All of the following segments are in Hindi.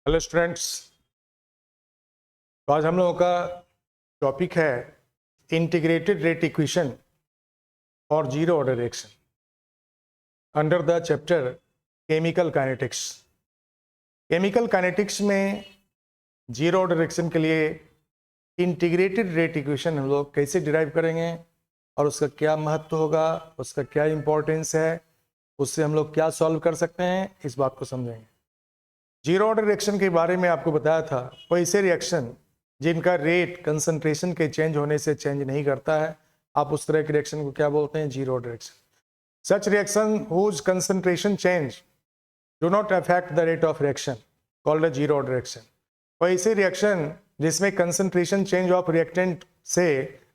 Hello students. तो आज हम लोगों का टॉपिक है इंटीग्रेटेड रेट इक्वेशन और zero order reaction under the chapter chemical kinetics. Chemical kinetics में जीरो ऑर्डर रिएक्शन के लिए इंटीग्रेटेड रेट इक्वेशन हम लोग कैसे डिराइव करेंगे और उसका क्या महत्व होगा, उसका क्या इंपॉर्टेंस है, उससे हम लोग क्या सॉल्व कर सकते हैं, इस बात को समझेंगे। जीरो ऑर्डर रिएक्शन के बारे में आपको बताया था, वैसे रिएक्शन जिनका रेट कंसंट्रेशन के चेंज होने से चेंज नहीं करता है, आप उस तरह के रिएक्शन को क्या बोलते हैं? Zero order reaction. Such reaction whose concentration change do not affect the rate of reaction called a zero order reaction. वैसे रिएक्शन जिसमें कंसंट्रेशन चेंज ऑफ रिएक्टेंट से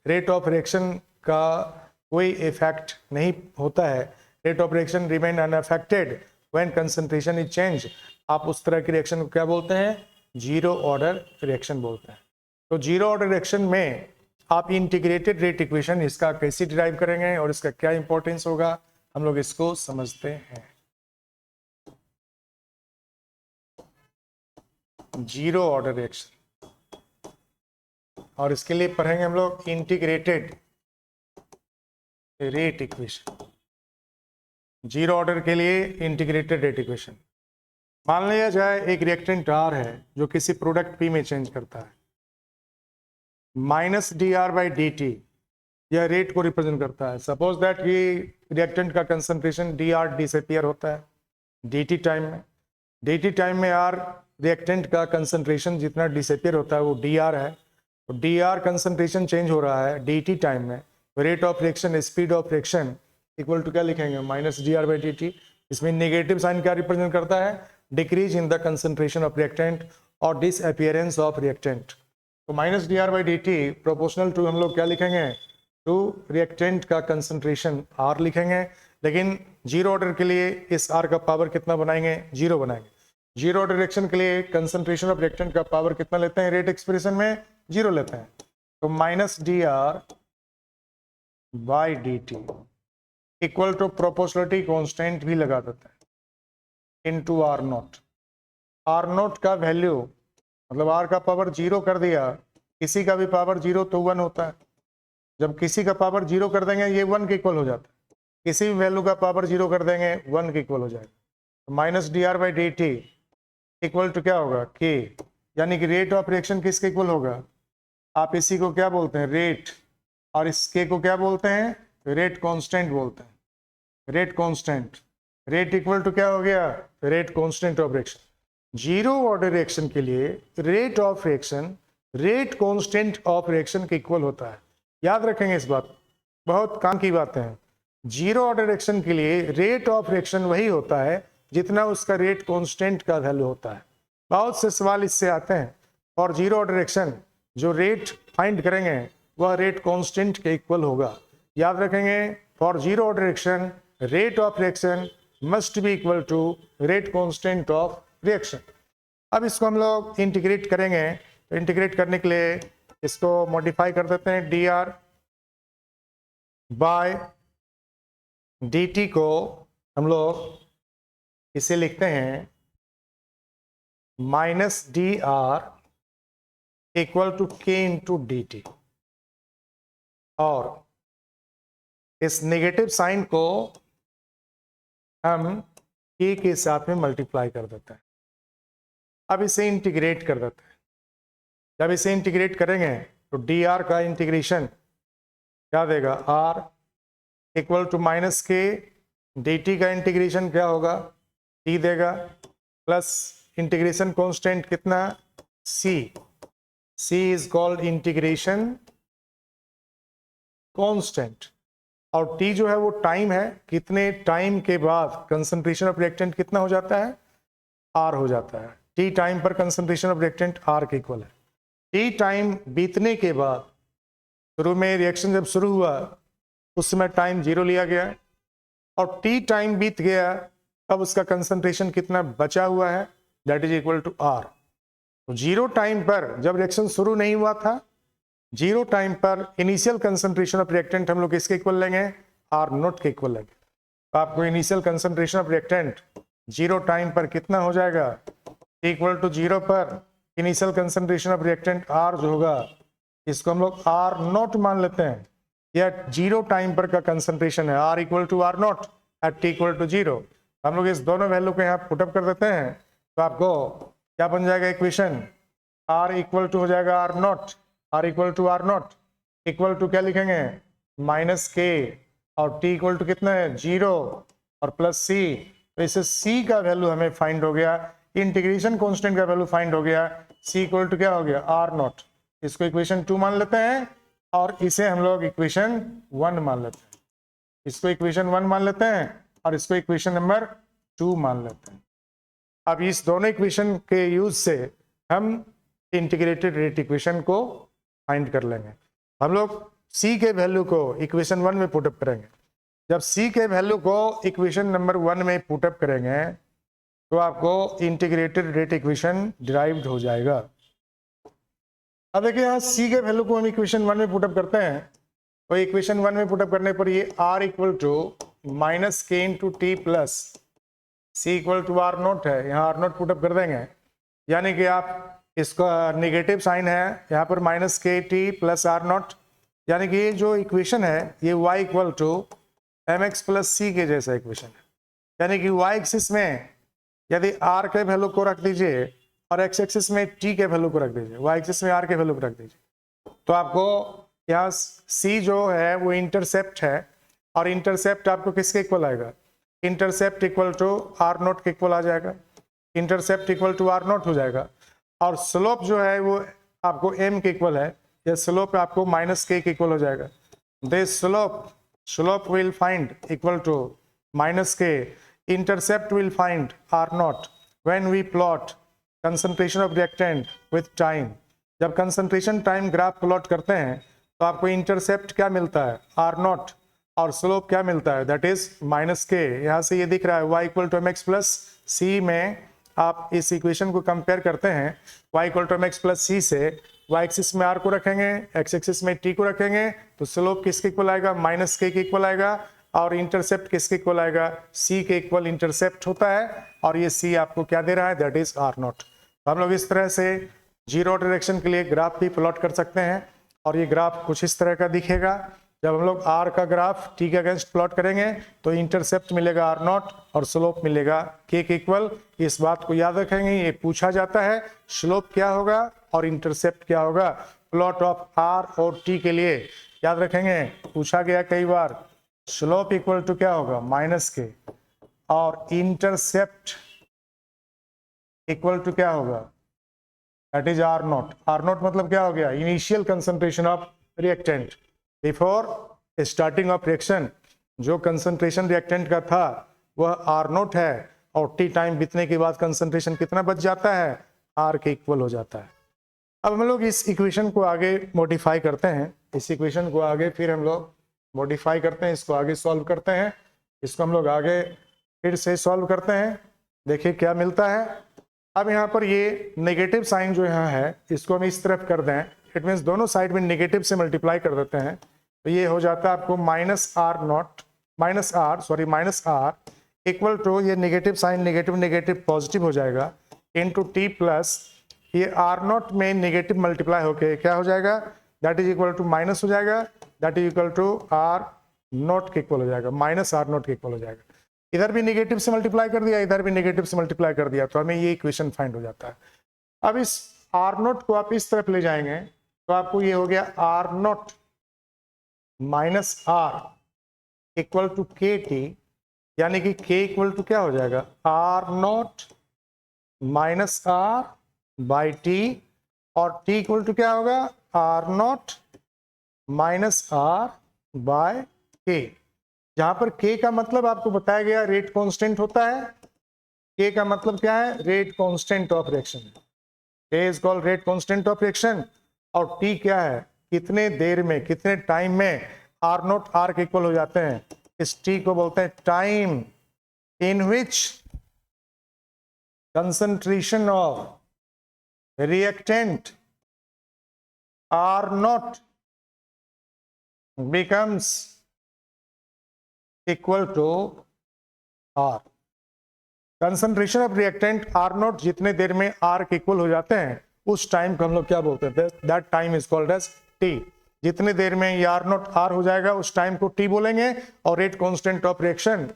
रेट ऑफ रिएक्शन का कोई इफेक्ट नहीं होता है, rate of reaction remain unaffected when concentration is change, आप उस तरह के रिएक्शन को क्या बोलते हैं? जीरो ऑर्डर रिएक्शन बोलते हैं। तो जीरो ऑर्डर रिएक्शन में आप इंटीग्रेटेड रेट इक्वेशन इसका कैसे डिराइव करेंगे और इसका क्या इंपॉर्टेंस होगा, हम लोग इसको समझते हैं। जीरो ऑर्डर रिएक्शन, और इसके लिए पढ़ेंगे हम लोग integrated rate equation. Zero order के लिए इंटीग्रेटेड रेट इक्वेशन। मान लिया जाए एक रिएक्टेंट R है जो किसी प्रोडक्ट P में चेंज करता है, minus d r by d T, यह रेट को रिप्रेजेंट करता है। सपोज दैट ये रिएक्टेंट का कंसंट्रेशन डी आर डिसअपियर होता है डी टी टाइम में। डी टी टाइम में आर रिएक्टेंट का कंसंट्रेशन जितना डिसअपियर होता है वो डी आर है। तो डी आर कंसंट्रेशन चेंज हो रहा है डी टी टाइम में, rate of reaction, speed of reaction equal to क्या लिखेंगे? Minus d r by d t. इसमें नेगेटिव साइन क्या रिप्रेजेंट करता है? Decrease in the concentration of reactant और डिसअपियरेंस ऑफ रिएक्टेंट। तो minus d r by d t proportional to हम लोग क्या लिखेंगे? टू रिएक्टेंट का कंसंट्रेशन आर लिखेंगे। लेकिन जीरो ऑर्डर के लिए इस आर का पावर कितना बनाएंगे? जीरो बनाएंगे। जीरो ऑर्डर रिएक्शन के लिए कंसंट्रेशन ऑफ रिएक्टेंट का पावर कितना लेते हैं? रेट एक्सप्रेशन में जीरो लेते हैं। तो minus d r by d t equal to proportionality constant भी लगा देते हैं into r naught. R naught का वैल्यू मतलब आर का पावर जीरो कर दिया, किसी का भी पावर जीरो तो वन होता है। जब किसी का पावर जीरो कर देंगे ये वन के इक्वल हो जाता है, किसी भी वैल्यू का पावर जीरो कर देंगे वन के इक्वल हो जाएगा। तो minus d r by d t equal to क्या होगा? के, यानी कि रेट ऑफ रिएक्शन किसके इक्वल होगा? आप इसी को क्या बोलते हैं? रेट। और इस के को क्या बोलते हैं? रेट कांस्टेंट बोलते हैं। Rate constant, rate equal to क्या हो गया? Rate constant of reaction. Zero order reaction के लिए rate of reaction rate constant of reaction के इक्वल होता है। याद रखेंगे इस बात, बहुत काम की बातें हैं। जीरो ऑर्डर रिएक्शन के लिए रेट ऑफ रिएक्शन वही होता है जितना उसका रेट कांस्टेंट का वैल्यू होता है। बहुत से सवाल इससे आते हैं। और जीरो ऑर्डर रिएक्शन जो रेट फाइंड करेंगे वह रेट कांस्टेंट के इक्वल होगा। याद रखेंगे, for zero order reaction rate of reaction must be equal to rate constant of reaction. अब इसको हम लोग इंटीग्रेट करेंगे। तो इंटीग्रेट करने के लिए इसको मॉडिफाई कर देते हैं। D r by d t को हम लोग इसे लिखते हैं minus d r equal to k into d t, और इस नेगेटिव साइन को हम के के साथ में मल्टीप्लाई कर देते हैं। अब इसे इंटीग्रेट कर देते हैं। जब इसे इंटीग्रेट करेंगे तो डी आर का इंटीग्रेशन क्या देगा? आर इक्वल टू माइनस के, डी टी का इंटीग्रेशन क्या होगा? टी देगा, प्लस इंटीग्रेशन कांस्टेंट कितना? सी। सी इज कॉल्ड इंटीग्रेशन कांस्टेंट। और टी जो है वो टाइम है, कितने टाइम के बाद कंसंट्रेशन ऑफ रिएक्टेंट कितना हो जाता है? आर हो जाता है। टी टाइम पर कंसंट्रेशन ऑफ रिएक्टेंट आर के इक्वल है। टी टाइम बीतने के बाद, शुरू में रिएक्शन जब शुरू हुआ उस समय टाइम जीरो लिया गया है, और टी टाइम बीत गया अब उसका कंसंट्रेशन कितना बचा हुआ है? That is equal to r. तो जीरो टाइम पर जब रिएक्शन शुरू नहीं हुआ था, जीरो टाइम पर इनिशियल कंसंट्रेशन ऑफ रिएक्टेंट हम लोग किसके इक्वल लेंगे? आर नॉट के इक्वल लेंगे। तो आपको initial concentration of reactant zero time पर कितना हो जाएगा? इक्वल टू 0 पर initial concentration of reactant r जो होगा इसको हम लोग आर नॉट मान लेते हैं। यह 0 टाइम पर का कंसंट्रेशन है, r equal to r naught at t equal to 0। हम लोग इस दोनों वैल्यू को यहाँ पुटअप कर देते हैं तो आपको क्या बन जाएगा इक्वेशन, आर इक्वल टू हो जाएगा r naught, r equal to r naught equal to क्या लिखेंगे माइनस के, और टी इक्वल टू कितना है 0 और प्लस सी। तो इससे सी का वैल्यू हमें फाइंड हो गया, इंटीग्रेशन कांस्टेंट का वैल्यू फाइंड हो गया, सी इक्वल टू क्या हो गया आर नॉट। इसको इक्वेशन 2 मान लेते हैं और इसे हम लोग इक्वेशन 1 मान लेते हैं। इसको इक्वेशन 1 मान लेते हैं और इसको इक्वेशन नंबर 2 मान लेते हैं। अब इस दोनों इक्वेशन के यूज से हम इंटीग्रेटेड रेट इक्वेशन को फाइंड कर लेंगे। हम लोग सी के वैल्यू को इक्वेशन 1 में पुटअप करेंगे। जब सी के वैल्यू को इक्वेशन नंबर 1 में पुटअप करेंगे तो आपको इंटीग्रेटेड रेट इक्वेशन डिराइव्ड हो जाएगा। अब देखिए यहाँ सी के वैल्यू को हम इक्वेशन 1 में पुटअप करते हैं तो इक्वेशन 1 में पुटअप करने पर ये r equal to minus k into t plus c equal to r naught है, यहाँ आर नोट पुटअप कर देंगे। यानी कि आप इसका नेगेटिव साइन है यहाँ पर माइनस के टी प्लस आर नॉट, यानी कि ये जो इक्वेशन है ये y equal to m x plus c के जैसा इक्वेशन है। यानी कि y एक्सिस में यदि r के वैल्यू को रख दीजिए और x एक्सिस में t के वैल्यू को रख दीजिए, y एक्सिस में r के वैल्यू को रख दीजिए, तो आपको यहाँ c जो है वो इंटरसेप्ट है और इंटरसेप्ट आपको किसके इक्वल आएगा, intercept equal to r naught के इक्वल आ जाएगा, intercept equal to r naught हो जाएगा। और स्लोप जो है वो आपको m के इक्वल है, यह स्लोप आपको माइनस के इक्वल हो जाएगा। This slope will find equal to minus k, intercept will find are not when we plot concentration of reactant with time. जब कंसंट्रेशन टाइम ग्राफ प्लॉट करते हैं तो आपको इंटरसेप्ट क्या मिलता है आर नॉट और स्लोप क्या मिलता है दैट इज माइनस के। यहाँ से ये दिख रहा है y equal to m x plus c में आप इस इक्वेशन को कंपेयर करते हैं y equal to m x plus c से, y एक्सिस में r को रखेंगे x एक्सिस में t को रखेंगे तो स्लोप किसके इक्वल आएगा माइनस के इक्वल आएगा और इंटरसेप्ट किसके इक्वल आएगा c के इक्वल इंटरसेप्ट होता है और ये c आपको क्या दे रहा है दैट इज r नॉट। तो हम लोग इस तरह से जीरो डायरेक्शन के लिए ग्राफ भी प्लॉट कर सकते हैं और ये ग्राफ कुछ इस तरह का दिखेगा। जब हम लोग r का ग्राफ t के अगेंस्ट प्लॉट करेंगे तो इंटरसेप्ट मिलेगा r नॉट और स्लोप मिलेगा k के इक्वल। इस बात को याद रखेंगे, ये पूछा जाता है स्लोप क्या होगा और इंटरसेप्ट क्या होगा प्लॉट ऑफ r और t के लिए। याद रखेंगे पूछा गया कई बार, स्लोप इक्वल टू क्या होगा माइनस के और इंटरसेप्ट इक्वल टू क्या होगा that is r naught. R naught मतलब क्या हो गया initial concentration of reactant before starting of reaction. जो कंसंट्रेशन रिएक्टेंट का था वह आर नोट है और टी टाइम बीतने के बाद कंसंट्रेशन कितना बच जाता है आर के इक्वल हो जाता है। अब हम लोग इस इक्वेशन को आगे मॉडिफाई करते हैं, इस इक्वेशन को आगे फिर हम लोग मॉडिफाई करते हैं, इसको आगे सॉल्व करते हैं, इसको हम लोग आगे फिर से सॉल्व करते हैं, देखिए क्या मिलता है। अब यहाँ पर ये नेगेटिव साइन जो यहाँ है इसको हम इस तरफ कर दें, इट मीन्स दोनों साइड में नेगेटिव से मल्टीप्लाई कर देते हैं तो ये हो जाता है आपको माइनस आर इक्वल टू ये negative sign negative negative positive हो जाएगा इनटू टी प्लस ये आर नॉट में नेगेटिव मल्टीप्लाई होके क्या हो जाएगा that is equal to minus हो जाएगा, that is equal to r naught के इक्वल हो जाएगा, माइनस आर नॉट के इक्वल हो जाएगा। इधर भी नेगेटिव से मल्टीप्लाई कर दिया, इधर भी नेगेटिव से मल्टीप्लाई कर दिया तो हमें ये इक्वेशन फाइंड हो जाता है। अब इस आर नॉट को आप इस तरफ ले जाएंगे तो आपको ये हो गया r naught minus r equal to k t, यानी कि के इक्वल टू क्या हो जाएगा r naught minus r by t और टी इक्वल टू क्या होगा r naught minus r by k. जहां पर k का मतलब आपको बताया गया रेट कांस्टेंट होता है, k का मतलब क्या है rate constant of reaction, k is called rate constant of reaction और t क्या है कितने देर में कितने टाइम में r naught r k equal हो जाते हैं। इस t को बोलते हैं time in which concentration of reactant r naught becomes equal to r। Concentration of reactant r naught जितने देर में आर के इक्वल हो जाते हैं उस टाइम को हम लोग क्या बोलते हैं, that time is called as t. जितने देर में ये आर नॉट आर हो जाएगा उस टाइम को टी बोलेंगे। और रेट कांस्टेंट ऑफ रिएक्शन,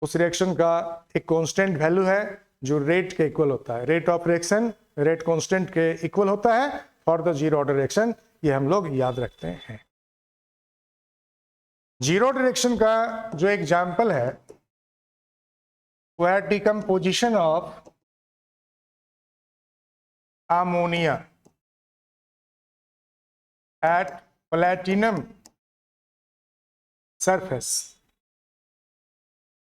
उस रिएक्शन का एक कांस्टेंट वैल्यू है जो रेट के इक्वल होता है। Rate of reaction rate constant के इक्वल होता है for the zero order reaction, ये हम लोग याद रखते हैं। जीरो डायरेक्शन का जो एग्जाम्पल है वो है decomposition of ammonia at platinum surface.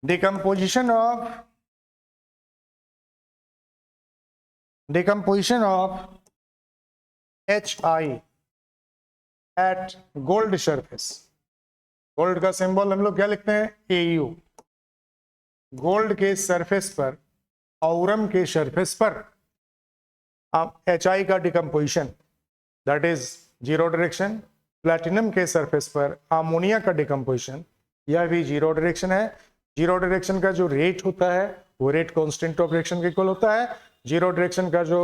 decomposition of HI at gold surface। Gold का सिंबल हम लोग क्या लिखते हैं, AU। गोल्ड के सरफेस पर, औरम के सरफेस पर HI का decomposition that is zero direction. Platinum के सरफेस पर अमोनिया का डिकम्पोजिशन, यह भी जीरो डायरेक्शन है। जीरो डायरेक्शन का जो रेट होता है वो रेट कांस्टेंट ऑफ रिएक्शन के इक्वल होता है। जीरो डायरेक्शन का जो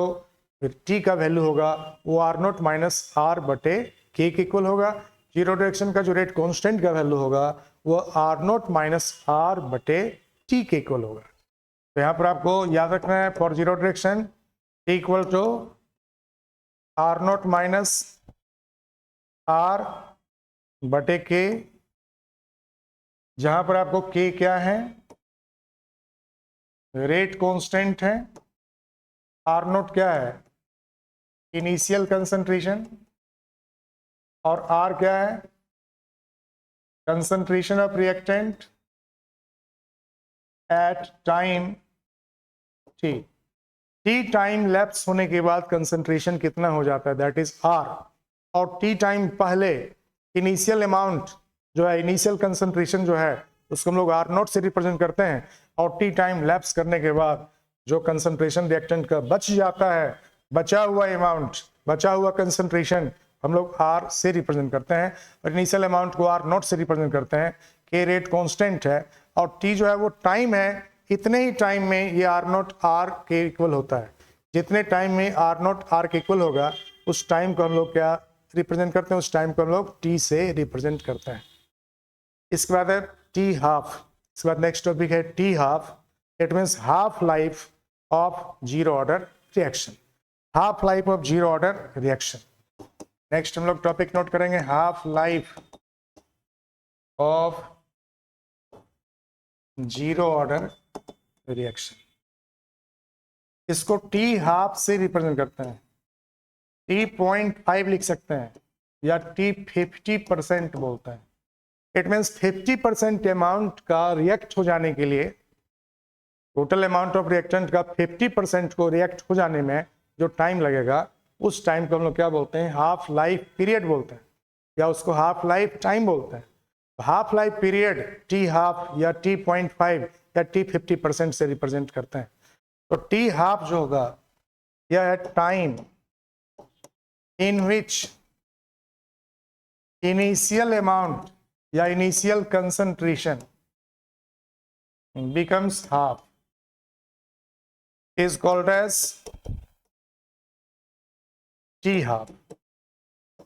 टी का वैल्यू होगा वो आर नॉट माइनस आर बटे के इक्वल होगा। जीरो डायरेक्शन का जो रेट कांस्टेंट का वैल्यू होगा वो आर नॉट माइनस आर बटे टी के इक्वल होगा। तो यहाँ पर आपको याद रखना है for zero direction t equal to r naught minus r बटे के, जहां पर आपको के क्या है, रेट कांस्टेंट है, आर नोट क्या है, इनिशियल कंसंट्रेशन, और आर क्या है, concentration of reactant at time t. T time lapse होने के बाद कंसंट्रेशन कितना हो जाता है, दैट इज आर। और टी टाइम पहले इनिशियल अमाउंट जो है, इनिशियल कंसंट्रेशन जो है उसको हम लोग आर नॉट से रिप्रेजेंट करते हैं। और टी टाइम लैप्स करने के बाद जो कंसंट्रेशन रिएक्टेंट का बच जाता है, बचा हुआ अमाउंट, बचा हुआ कंसंट्रेशन हम लोग आर से रिप्रेजेंट करते हैं। और इनिशियल अमाउंट को आर नॉट से रिप्रेजेंट करते हैं। के रेट कांस्टेंट है और टी जो है वो टाइम है, इतने ही टाइम में ये आर नॉट आर के इक्वल होता है। जितने टाइम में आर नॉट आर के इक्वल होगा उस टाइम को हम लोग क्या रिप्रेजेंट करते हैं, उस टाइम को हम लोग टी से रिप्रेजेंट करते हैं। इसके बाद है टी हाफ। इसके बाद नेक्स्ट टॉपिक है T half. It means half life of zero order reaction. Half life of zero order reaction. Next हम लोग टॉपिक नोट करेंगे, half life of zero order reaction. इसको टी हाफ से रिप्रेजेंट करते हैं। T.5 लिख सकते हैं या T50% बोलते हैं। इट मीन्स 50% अमाउंट का रिएक्ट हो जाने के लिए, टोटल अमाउंट ऑफ रिएक्टेंट का 50% को रिएक्ट हो जाने में जो टाइम लगेगा उस टाइम को हम लोग क्या बोलते हैं, हाफ लाइफ पीरियड बोलते हैं, या उसको हाफ लाइफ टाइम बोलते हैं। Half life period T half या T.5 या T50% से रिप्रेजेंट करते हैं। तो टी हाफ जो होगा यह है time in which initial amount या initial concentration becomes half is called as T half।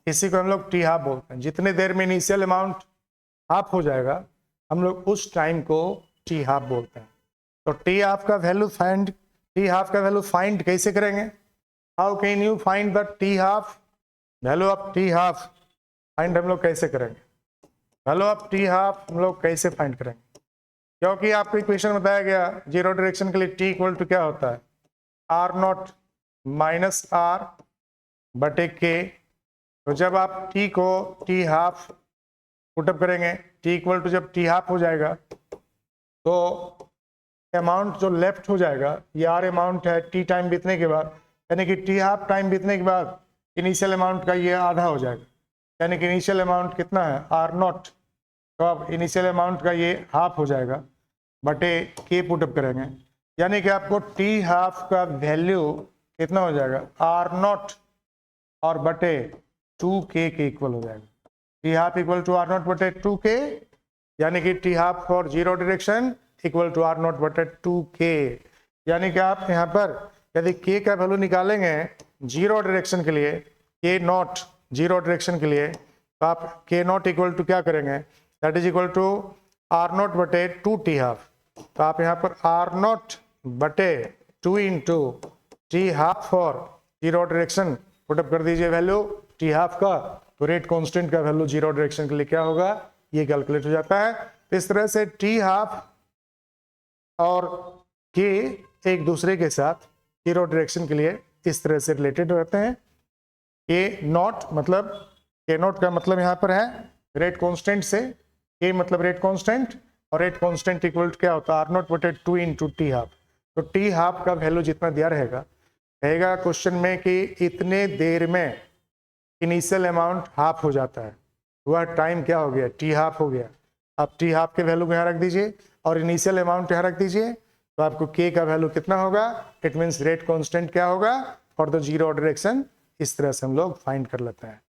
इसी को हम लोग टी हाफ बोलते हैं। जितने देर में इनिशियल अमाउंट हाफ हो जाएगा हम लोग उस टाइम को टी हाफ बोलते हैं। तो टी हाफ का वैल्यू फाइंड, टी हाफ का वैल्यू फाइंड कैसे करेंगे, how can you find the T half, value of T half find हम लोग कैसे करेंगे, वैल्यू ऑफ टी हाफ हम लोग कैसे फाइंड करेंगे, क्योंकि आपको इक्वेशन बताया गया जीरो डायरेक्शन के लिए टी इक्वल टू क्या होता है, आर नॉट माइनस आर बटे के। तो जब आप टी को टी हाफ पुटअप करेंगे, टी इक्वल टू जब टी हाफ हो जाएगा तो अमाउंट जो लेफ्ट हो जाएगा ये आर अमाउंट है टी टाइम बीतने के बाद, यानी कि टी हाफ टाइम बीतने के बाद इनिशियल अमाउंट का ये आधा हो जाएगा, यानी कि इनिशियल अमाउंट कितना है आर नॉट, तो अब इनिशियल अमाउंट का ये हाफ हो जाएगा बटे के पुटअप करेंगे, यानी कि आपको टी हाफ का वैल्यू कितना हो जाएगा आर नॉट और बटे 2k के इक्वल हो जाएगा। T half equal to r naught बटे 2k, यानी कि t half for zero direction equal to r naught बटे 2k। यानी कि आप यहाँ पर यदि k का वैल्यू निकालेंगे जीरो डायरेक्शन के लिए, k नॉट जीरो डायरेक्शन के लिए, तो आप k नॉट इक्वल टू क्या करेंगे, that is equal to r naught बटे 2t हाफ। तो आप यहाँ पर आर नॉट बटे 2 into T half for zero direction put up कर दीजिए वैल्यू टी हाफ का, तो रेट कांस्टेंट का वैल्यू जीरो डायरेक्शन के लिए क्या होगा, ये कैलकुलेट हो जाता है। तो इस तरह से टी हाफ और के एक दूसरे के साथ जीरो डायरेक्शन के लिए इस तरह से रिलेटेड रहते हैं। के नॉट मतलब, के नॉट का मतलब यहाँ पर है रेट कांस्टेंट से, के मतलब रेट कांस्टेंट, और रेट कांस्टेंट इक्वल टू क्या होता है, आर नॉट बटे 2 इंटू टी हाफ। तो टी हाफ का वैल्यू जितना दिया रहेगा क्वेश्चन में कि इतने देर में इनिशियल अमाउंट हाफ हो जाता है, वह टाइम क्या हो गया, टी हाफ हो गया। आप टी हाफ के वैल्यू को यहाँ रख दीजिए और इनिशियल अमाउंट यहाँ रख दीजिए, तो आपको के का वैल्यू कितना होगा, इट मीन्स रेट कांस्टेंट क्या होगा फॉर द जीरो डायरेक्शन। इस तरह से हम लोग फाइंड कर लेते हैं।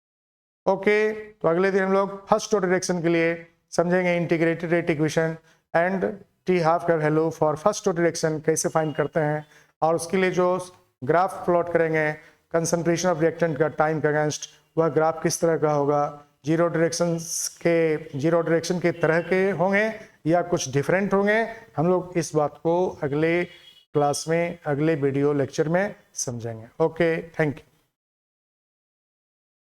ओके, तो अगले दिन हम लोग फर्स्ट ऑर्डर डायरेक्शन के लिए समझेंगे integrated rate equation and t half का value for first order direction कैसे फाइंड करते हैं, और उसके लिए जो ग्राफ प्लॉट करेंगे कंसंट्रेशन ऑफ रिएक्टेंट का टाइम के अगेंस्ट, वह ग्राफ किस तरह का होगा, जीरो डायरेक्शन के तरह के होंगे या कुछ डिफरेंट होंगे। हम लोग इस बात को अगले क्लास में, अगले वीडियो लेक्चर में समझेंगे। Okay, thank you.